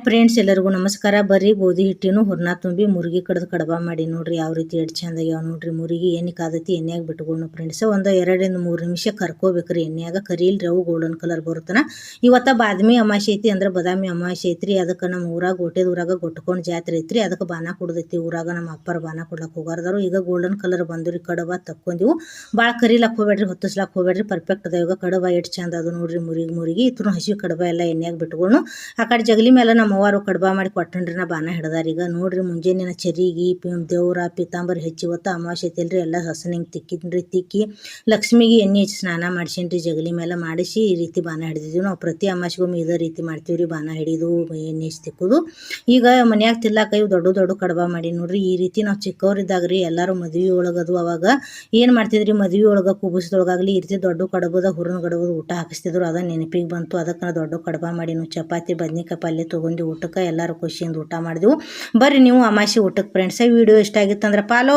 Friends ಎಲ್ಲರಿಗೂ ನಮಸ್ಕಾರ. ಬರ್ರಿ ಗೋಧಿ ಹಿಟ್ಟಿನ ಹುರ್ನ ತುಂಬಿ ಮುರುಗಿ ಕಡ್ದು ಕಡಬ ಮಾಡಿ ನೋಡ್ರಿ ಯಾವ ರೀತಿ ಎಷ್ಟು ಚಂದ ಆಗ್ಯಾವ ನೋಡ್ರಿ. ಮುರುಗಿ ಎಣ್ಣೆ ಕಾದತಿ ಎಣ್ಣೆಯಾಗ ಬಿಟ್ಕೊಂಡು ಫ್ರೆಂಡ್ಸ್ ಒಂದು 2-3 ನಿಮಿಷ ಕರ್ಕೋಬೇಕ್ರಿ ಎಣ್ಣೆಯಾಗ. ಕರಿಲ್ರಿ ಅವು ಗೋಲ್ಡನ್ ಕಲರ್ ಬರುತ್ತನ. ಇವತ್ತ ಬಾದಾಮಿ ಅಮಾಸೆ ಐತಿ ಅಂದ್ರೆ ಬಾದಾಮಿ ಅಮಾಸೆ ಐತ್ರಿ. ಅದಕ್ಕೆ ನಮ್ಮ ಊರಾಗ ಗೋಟೆದ ಊರಾಗ ಗೊಟ್ಕೊಂಡು ಜಾತ್ರೆ ಐತ್ರಿ. ಅದಕ್ಕೆ ಬಾನ ಕೊಡದೈತಿ ಊರಾಗ. ನಮ್ಮ ಅಪ್ಪರ ಬಾನ ಕೊಡ್ಲಕ್ಕೆ ಹೋಗಾರದಾರು. ಈಗ ಗೋಲ್ಡನ್ ಕಲರ್ ಬಂದ್ರಿ ಕಡಬ ತಕ್ಕೊಂಡಿವು. ಭಾಳ ಕರಿಲಕ್ಕೆ ಹೋಗ್ಬೇಡ್ರಿ, ಹೊತ್ತಿಸ್ಲಾಕ್ ಹೋಗ್ಬೇಡ್ರಿ. ಪರ್ಫೆಕ್ಟ್ ಅದ. ಇವಾಗ ಕಡಬ ಎಷ್ಟು ಚಂದ ಅದು ನೋಡ್ರಿ. ಮುರುಗಿ ಇತ್ರ ಹಸಿ ಕಡಬ ಎಲ್ಲ ಎಣ್ಣೆಯಾಗ ಬಿಟ್ಕೊಂಡು ಆ ಕಡೆ ಜಗಲಿ ಮೇಲೆ ನಮ್ಮ ಅವ್ವಾರು ಕಡಬ ಮಾಡಿ ಕೊಟ್ಟನ್ರಿ. ನಾ ಬಾನ ಹಿಡ್ದಾರ. ಈಗ ನೋಡ್ರಿ ಮುಂಜಾನೆ ಚರಿಗೆ ದೇವ್ರ ಪಿತಾಂಬರಿ ಹೆಚ್ಚಿ ಹೊತ್ತ ಅಮಾವಾಸ್ಯೆ ಐತಿಲ್ರಿ. ಎಲ್ಲ ಹಸನಿಂಗ್ ತಿಕ್ಕಿನ್ರಿ. ತಿಕ್ಕಿ ಲಕ್ಷ್ಮಿಗೆ ಎಣ್ಣೆ ಹಚ್ಚಿ ಸ್ನಾನ ಮಾಡಿಸಿನ್ರಿ. ಜಗಲಿ ಮೇಲೆ ಮಾಡಿಸಿ ಈ ರೀತಿ ಬಾನ ಹಿಡಿದಿದ್ವಿ. ನಾವು ಪ್ರತಿ ಅಮಾವಾಸ್ಯೆಗೊಮ್ಮೆ ಇದೇ ರೀತಿ ಮಾಡ್ತೀವ್ರಿ. ಬಾನ ಹಿಡಿದು ಎಣ್ಣೆ ಹಚ್ಚಿ ತಿಕ್ಕೋದು. ಈಗ ಮನ್ಯಾಗ ತಿರ್ಲಾಕ ಇವು ದೊಡ್ಡ ಕಡಬ ಮಾಡಿ ನೋಡ್ರಿ. ಈ ರೀತಿ ನಾವು ಚಿಕ್ಕವ್ರಿದ್ದಾಗ್ರಿ ಎಲ್ಲರೂ ಮದುವೆ ಒಳಗದು ಅವಾಗ ಏನು ಮಾಡ್ತಿದ್ರಿ, ಮದುವೆ ಒಳಗೆ ಕುಬಸದೊಳಗಾಗಲಿ ಈ ರೀತಿ ದೊಡ್ಡ ಕಡಬದ ಹುರಿನ ಕಡಬದ ಊಟ ಹಾಕಿಸ್ತಿದ್ರು. ಅದ ನೆನಪಿಗೆ ಬಂತು. ಅದಕ್ಕೆ ನಾವು ದೊಡ್ಡ ಕಡಬ ಮಾಡಿ ನಾವು ಚಪಾತಿ ಬದ್ನಿಕಾಯಿ ಪಲ್ಯ ತೊಗೊಂಡು ಊಟಕ್ಕೆ ಎಲ್ಲರೂ ಖುಷಿಯಿಂದ ಊಟ ಮಾಡಿದೆವು. ಬರ್ರಿ ನೀವು ಅಮಾಸೆ ಊಟಕ್ಕೆ ಫ್ರೆಂಡ್ಸ್. ವಿಡಿಯೋ ಇಷ್ಟ ಆಗಿತ್ತು ಅಂದ್ರೆ ಫಾಲೋ